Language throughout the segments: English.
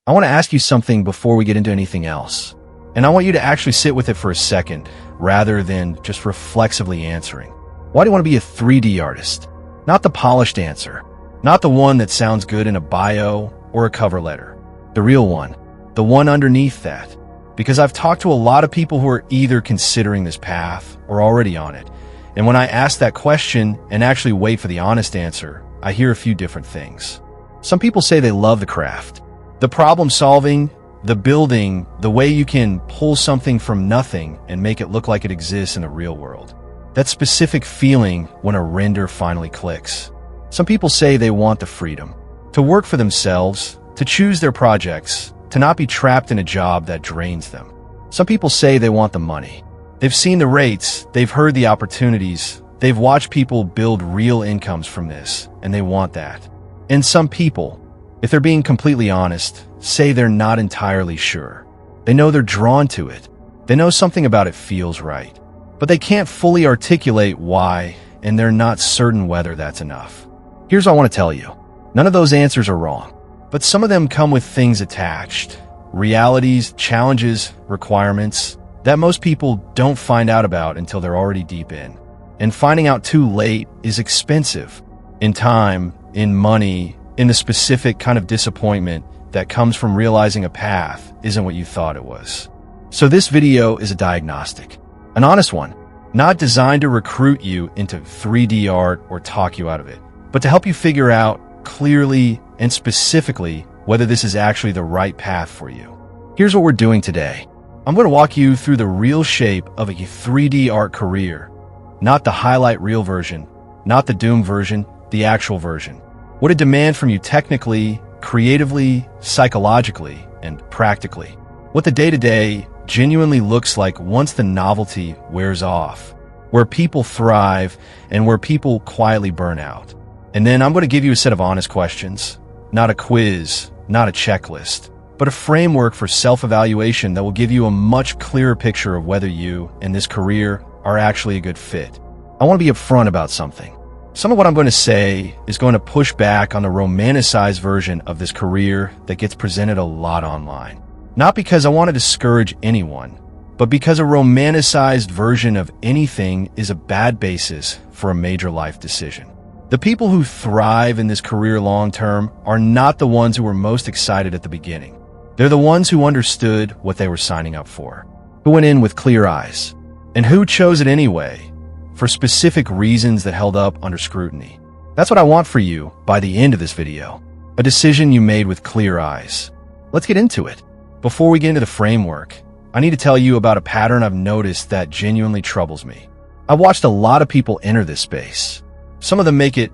I want to ask you something before we get into anything else. And I want you to actually sit with it for a second, rather than just reflexively answering. Why do you want to be a 3D artist? Not the polished answer. Not the one that sounds good in a bio or a cover letter. The real one. The one underneath that. Because I've talked to a lot of people who are either considering this path or already on it. And when I ask that question and actually wait for the honest answer, I hear a few different things. Some people say they love the craft. The problem solving, the building, the way you can pull something from nothing and make it look like it exists in the real world. That specific feeling when a render finally clicks. Some people say they want the freedom to work for themselves, to choose their projects, to not be trapped in a job that drains them. Some people say they want the money. They've seen the rates, they've heard the opportunities, they've watched people build real incomes from this, and they want that. And some people, if they're being completely honest, say they're not entirely sure. They know they're drawn to it. They know something about it feels right. But they can't fully articulate why, and they're not certain whether that's enough. Here's what I want to tell you. None of those answers are wrong, but some of them come with things attached. Realities, challenges, requirements that most people don't find out about until they're already deep in. And finding out too late is expensive. In time, in money, in the specific kind of disappointment that comes from realizing a path isn't what you thought it was. So this video is a diagnostic. An honest one, not designed to recruit you into 3D art or talk you out of it, but to help you figure out clearly and specifically whether this is actually the right path for you. Here's what we're doing today. I'm going to walk you through the real shape of a 3D art career, not the highlight reel version, not the doom version, the actual version. What it demands from you technically, creatively, psychologically, and practically. What the day-to-day genuinely looks like once the novelty wears off, where people thrive and where people quietly burn out. And then I'm going to give you a set of honest questions, not a quiz, not a checklist, but a framework for self-evaluation that will give you a much clearer picture of whether you and this career are actually a good fit. I want to be upfront about something. Some of what I'm going to say is going to push back on the romanticized version of this career that gets presented a lot online. Not because I want to discourage anyone, but because a romanticized version of anything is a bad basis for a major life decision. The people who thrive in this career long-term are not the ones who were most excited at the beginning. They're the ones who understood what they were signing up for, who went in with clear eyes, and who chose it anyway for specific reasons that held up under scrutiny. That's what I want for you by the end of this video, a decision you made with clear eyes. Let's get into it. Before we get into the framework, I need to tell you about a pattern I've noticed that genuinely troubles me. I've watched a lot of people enter this space. Some of them make it,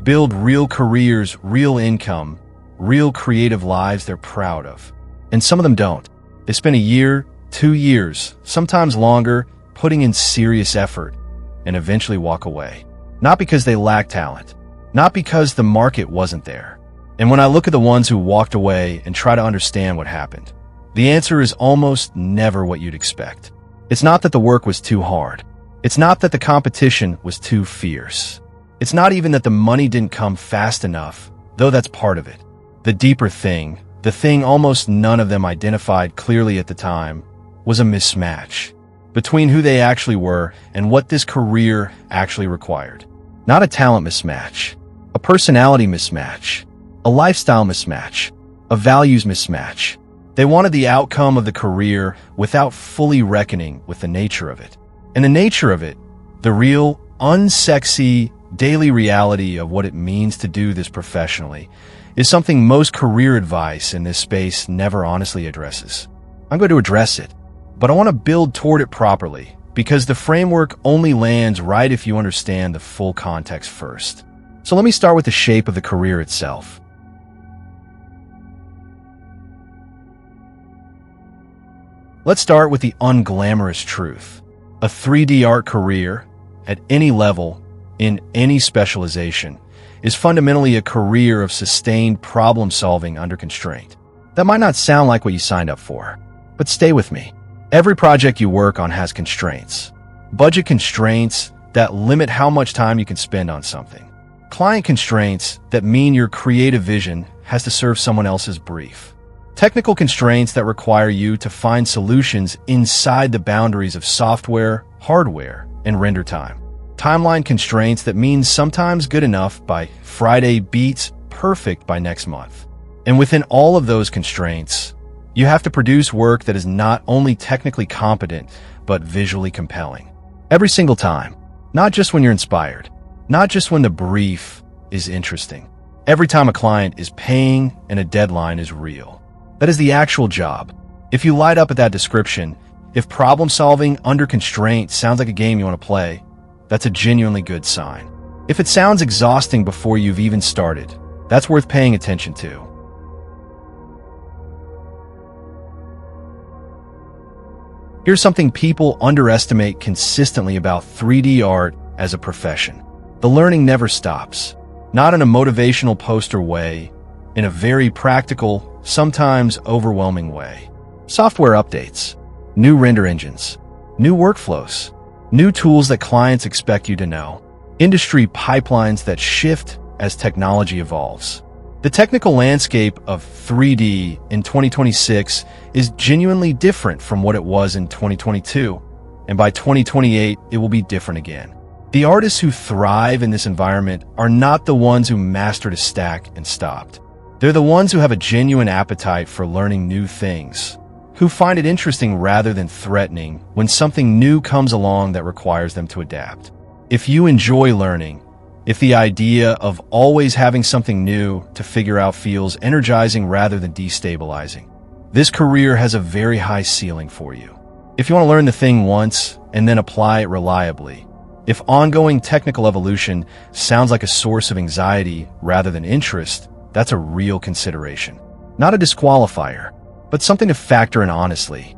build real careers, real income, real creative lives they're proud of. And some of them don't. They spend a year, 2 years, sometimes longer, putting in serious effort, and eventually walk away. Not because they lack talent, not because the market wasn't there. And when I look at the ones who walked away and try to understand what happened, the answer is almost never what you'd expect. It's not that the work was too hard. It's not that the competition was too fierce. It's not even that the money didn't come fast enough, though that's part of it. The deeper thing, the thing almost none of them identified clearly at the time, was a mismatch between who they actually were and what this career actually required. Not a talent mismatch, a personality mismatch, a lifestyle mismatch, a values mismatch. They wanted the outcome of the career without fully reckoning with the nature of it. And the nature of it, the real, unsexy, daily reality of what it means to do this professionally, is something most career advice in this space never honestly addresses. I'm going to address it, but I want to build toward it properly, because the framework only lands right if you understand the full context first. So let me start with the shape of the career itself. Let's start with the unglamorous truth. A 3D art career, at any level, in any specialization, is fundamentally a career of sustained problem-solving under constraint. That might not sound like what you signed up for, but stay with me. Every project you work on has constraints. Budget constraints that limit how much time you can spend on something. Client constraints that mean your creative vision has to serve someone else's brief. Technical constraints that require you to find solutions inside the boundaries of software, hardware, and render time. Timeline constraints that mean sometimes good enough by Friday beats perfect by next month. And within all of those constraints, you have to produce work that is not only technically competent, but visually compelling. Every single time. Not just when you're inspired. Not just when the brief is interesting. Every time a client is paying and a deadline is real. That is the actual job. If you light up at that description, if problem solving under constraint sounds like a game you want to play, that's a genuinely good sign. If it sounds exhausting before you've even started, that's worth paying attention to. Here's something people underestimate consistently about 3D art as a profession. The learning never stops. Not in a motivational poster way, in a very practical, sometimes overwhelming way. Software updates, new render engines, new workflows, new tools that clients expect you to know, industry pipelines that shift as technology evolves. The technical landscape of 3D in 2026 is genuinely different from what it was in 2022, and by 2028, it will be different again. The artists who thrive in this environment are not the ones who mastered a stack and stopped. They're the ones who have a genuine appetite for learning new things, who find it interesting rather than threatening when something new comes along that requires them to adapt. If you enjoy learning, if the idea of always having something new to figure out feels energizing rather than destabilizing, this career has a very high ceiling for you. If you want to learn the thing once and then apply it reliably, if ongoing technical evolution sounds like a source of anxiety rather than interest, that's a real consideration. Not a disqualifier, but something to factor in honestly.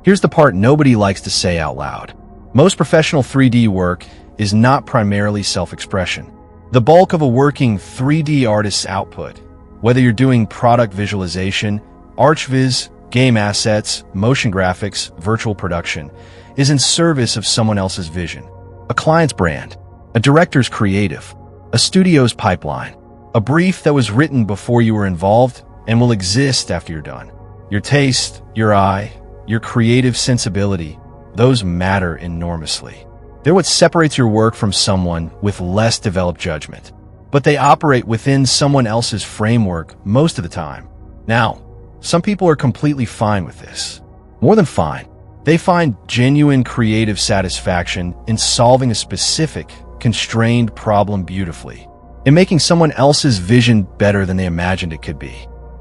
Here's the part nobody likes to say out loud. Most professional 3D work is not primarily self-expression. The bulk of a working 3D artist's output, whether you're doing product visualization, ArchViz, game assets, motion graphics, virtual production, is in service of someone else's vision. A client's brand, a director's creative, a studio's pipeline, a brief that was written before you were involved and will exist after you're done. Your taste, your eye, your creative sensibility, those matter enormously. They're what separates your work from someone with less developed judgment, but they operate within someone else's framework most of the time. Now, some people are completely fine with this. More than fine. They find genuine creative satisfaction in solving a specific, constrained problem beautifully, in making someone else's vision better than they imagined it could be,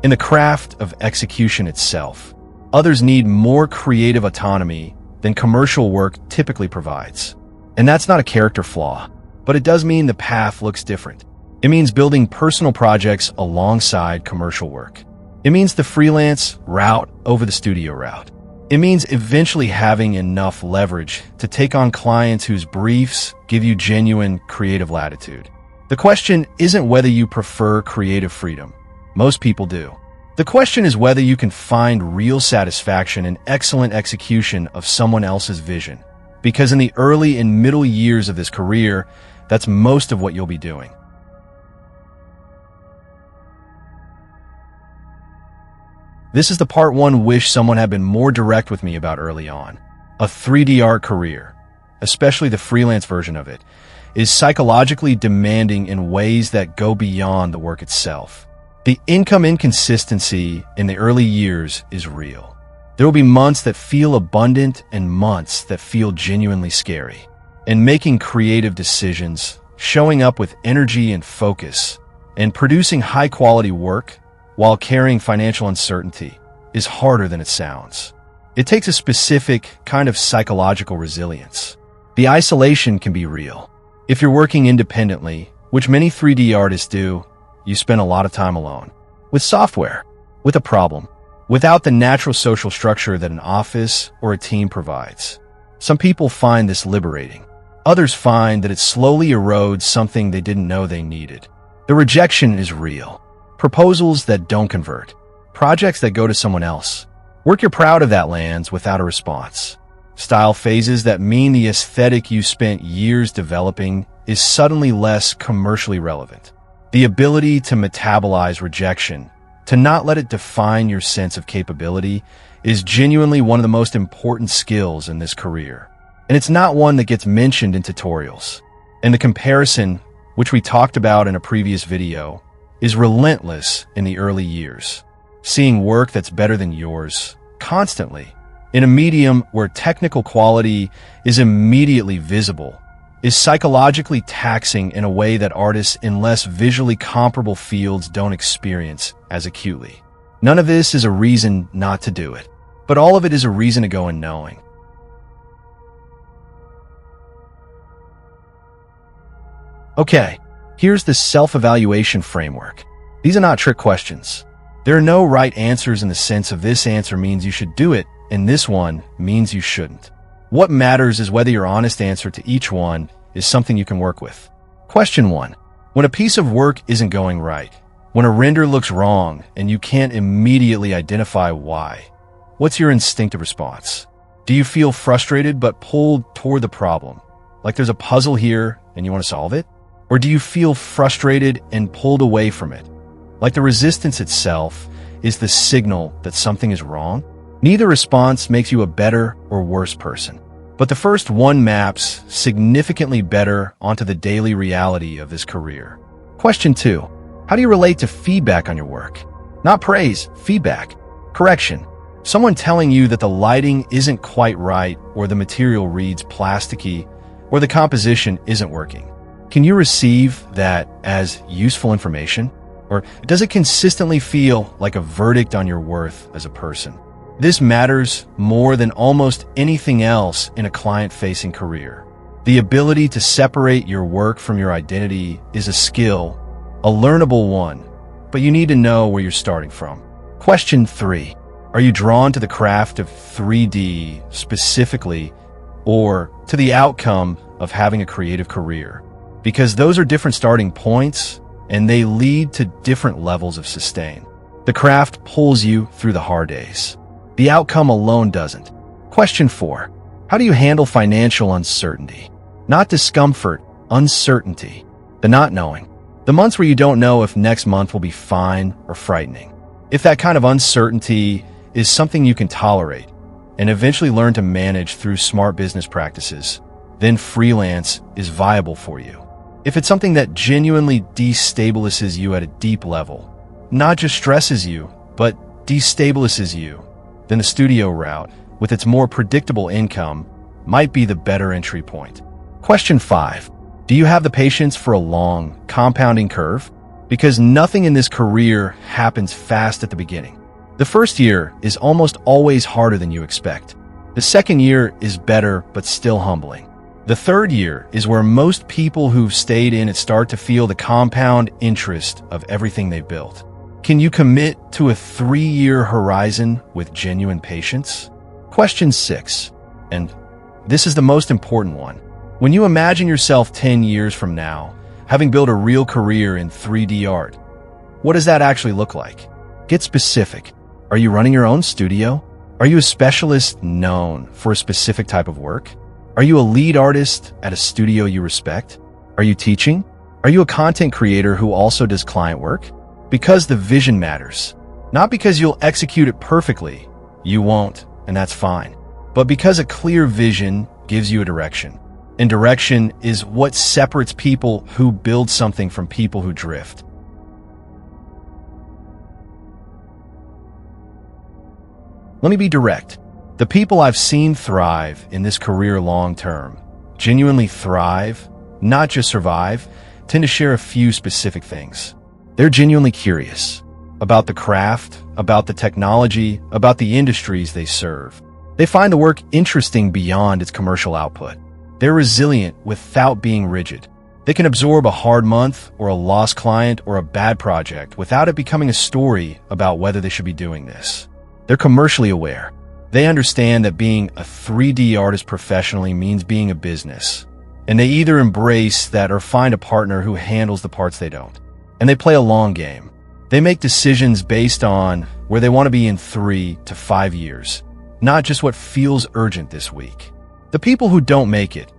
in the craft of execution itself. Others need more creative autonomy than commercial work typically provides. And that's not a character flaw, but it does mean the path looks different. It means building personal projects alongside commercial work. It means the freelance route over the studio route. It means eventually having enough leverage to take on clients whose briefs give you genuine creative latitude. The question isn't whether you prefer creative freedom. Most people do. The question is whether you can find real satisfaction in excellent execution of someone else's vision. Because in the early and middle years of this career, that's most of what you'll be doing. This is the part one wish someone had been more direct with me about early on. A 3D art career, especially the freelance version of it, is psychologically demanding in ways that go beyond the work itself. The income inconsistency in the early years is real. There will be months that feel abundant and months that feel genuinely scary. And making creative decisions, showing up with energy and focus, and producing high-quality work while carrying financial uncertainty is harder than it sounds. It takes a specific kind of psychological resilience. The isolation can be real. If you're working independently, which many 3D artists do, you spend a lot of time alone. With software, with a problem, without the natural social structure that an office or a team provides. Some people find this liberating. Others find that it slowly erodes something they didn't know they needed. The rejection is real. Proposals that don't convert. Projects that go to someone else. Work you're proud of that lands without a response. Style phases that mean the aesthetic you spent years developing is suddenly less commercially relevant. The ability to metabolize rejection, to not let it define your sense of capability, is genuinely one of the most important skills in this career. And it's not one that gets mentioned in tutorials. And the comparison, which we talked about in a previous video, is relentless in the early years. Seeing work that's better than yours, constantly, in a medium where technical quality is immediately visible, is psychologically taxing in a way that artists in less visually comparable fields don't experience as acutely. None of this is a reason not to do it, but all of it is a reason to go in knowing. Okay, here's the self-evaluation framework. These are not trick questions. There are no right answers in the sense of this answer means you should do it, and this one means you shouldn't. What matters is whether your honest answer to each one is something you can work with. Question 1. When a piece of work isn't going right, when a render looks wrong and you can't immediately identify why, what's your instinctive response? Do you feel frustrated but pulled toward the problem? Like there's a puzzle here and you want to solve it? Or do you feel frustrated and pulled away from it? Like the resistance itself is the signal that something is wrong? Neither response makes you a better or worse person. But the first one maps significantly better onto the daily reality of this career. Question 2. How do you relate to feedback on your work? Not praise, feedback. Correction. Someone telling you that the lighting isn't quite right, or the material reads plasticky, or the composition isn't working. Can you receive that as useful information? Or does it consistently feel like a verdict on your worth as a person? This matters more than almost anything else in a client-facing career. The ability to separate your work from your identity is a skill, a learnable one, but you need to know where you're starting from. Question 3. Are you drawn to the craft of 3D specifically, or to the outcome of having a creative career? Because those are different starting points, and they lead to different levels of sustain. The craft pulls you through the hard days. The outcome alone doesn't. Question 4. How do you handle financial uncertainty? Not discomfort, uncertainty. The not knowing. The months where you don't know if next month will be fine or frightening. If that kind of uncertainty is something you can tolerate and eventually learn to manage through smart business practices, then freelance is viable for you. If it's something that genuinely destabilizes you at a deep level, not just stresses you, but destabilizes you, then the studio route, with its more predictable income, might be the better entry point. Question 5. Do you have the patience for a long, compounding curve? Because nothing in this career happens fast at the beginning. The first year is almost always harder than you expect. The second year is better, but still humbling. The third year is where most people who've stayed in it start to feel the compound interest of everything they've built. Can you commit to a 3-year horizon with genuine patience? Question 6, and this is the most important one. When you imagine yourself 10 years from now, having built a real career in 3D art, what does that actually look like? Get specific. Are you running your own studio? Are you a specialist known for a specific type of work? Are you a lead artist at a studio you respect? Are you teaching? Are you a content creator who also does client work? Because the vision matters. Not because you'll execute it perfectly. You won't, and that's fine. But because a clear vision gives you a direction. And direction is what separates people who build something from people who drift. Let me be direct. The people I've seen thrive in this career long term, genuinely thrive, not just survive, tend to share a few specific things. They're genuinely curious about the craft, about the technology, about the industries they serve. They find the work interesting beyond its commercial output. They're resilient without being rigid. They can absorb a hard month or a lost client or a bad project without it becoming a story about whether they should be doing this. They're commercially aware. They understand that being a 3D artist professionally means being a business. And they either embrace that or find a partner who handles the parts they don't. And they play a long game. They make decisions based on where they want to be in 3 to 5 years, not just what feels urgent this week. The people who don't make it,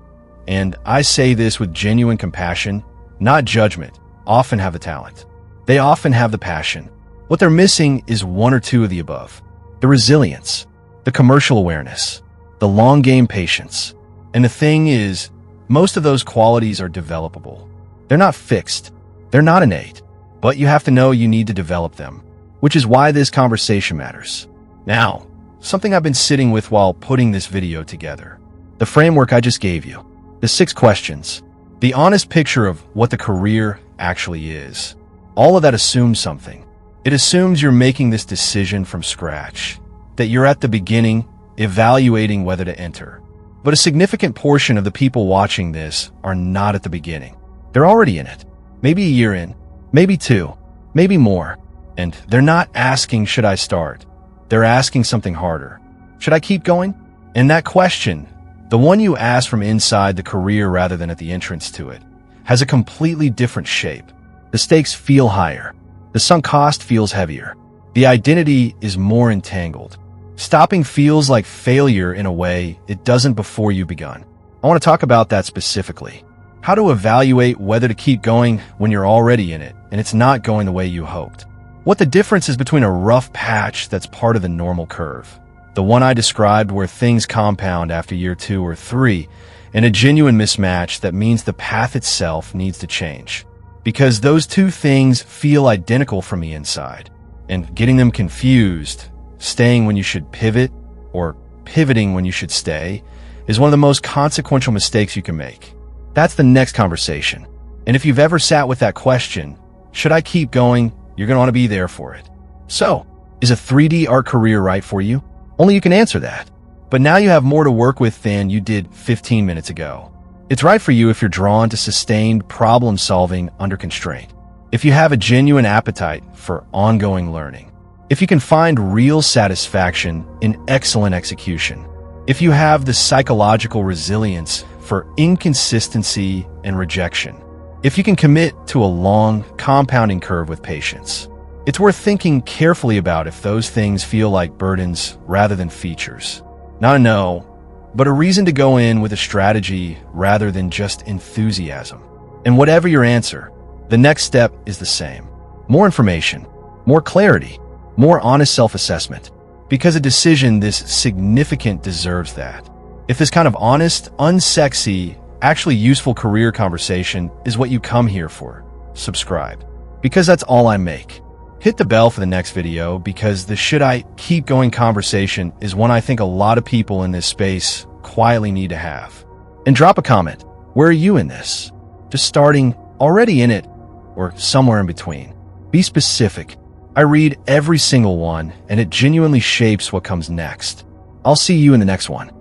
and I say this with genuine compassion, not judgment, often have the talent. They often have the passion. What they're missing is one or two of the above. The resilience, the commercial awareness, the long game patience. And the thing is, most of those qualities are developable. They're not fixed. They're not innate. But you have to know you need to develop them, which is why this conversation matters. Now, something I've been sitting with while putting this video together. The framework I just gave you. The 6 questions. The honest picture of what the career actually is. All of that assumes something. It assumes you're making this decision from scratch, that you're at the beginning, evaluating whether to enter. But a significant portion of the people watching this are not at the beginning. They're already in it. Maybe a year in, maybe 2, maybe more. And they're not asking, should I start? They're asking something harder. Should I keep going? And that question, the one you ask from inside the career rather than at the entrance to it, has a completely different shape. The stakes feel higher. The sunk cost feels heavier. The identity is more entangled. Stopping feels like failure in a way it doesn't before you begun. I want to talk about that specifically. How to evaluate whether to keep going when you're already in it and it's not going the way you hoped. What the difference is between a rough patch that's part of the normal curve, the one I described where things compound after year 2 or 3, and a genuine mismatch that means the path itself needs to change. Because those two things feel identical from the inside, and getting them confused, staying when you should pivot or pivoting when you should stay, is one of the most consequential mistakes you can make. That's the next conversation. And if you've ever sat with that question, should I keep going? You're going to want to be there for it. So, is a 3D art career right for you? Only you can answer that. But now you have more to work with than you did 15 minutes ago. It's right for you if you're drawn to sustained problem solving under constraint. If you have a genuine appetite for ongoing learning. If you can find real satisfaction in excellent execution. If you have the psychological resilience for inconsistency and rejection. If you can commit to a long, compounding curve with patience. It's worth thinking carefully about if those things feel like burdens rather than features. Not a no, but a reason to go in with a strategy rather than just enthusiasm. And whatever your answer, the next step is the same. More information, more clarity, more honest self-assessment. Because a decision this significant deserves that. If this kind of honest, unsexy, actually useful career conversation is what you come here for, subscribe. Because that's all I make. Hit the bell for the next video because the should I keep going conversation is one I think a lot of people in this space quietly need to have. And drop a comment. Where are you in this? Just starting, already in it, or somewhere in between. Be specific. I read every single one and it genuinely shapes what comes next. I'll see you in the next one.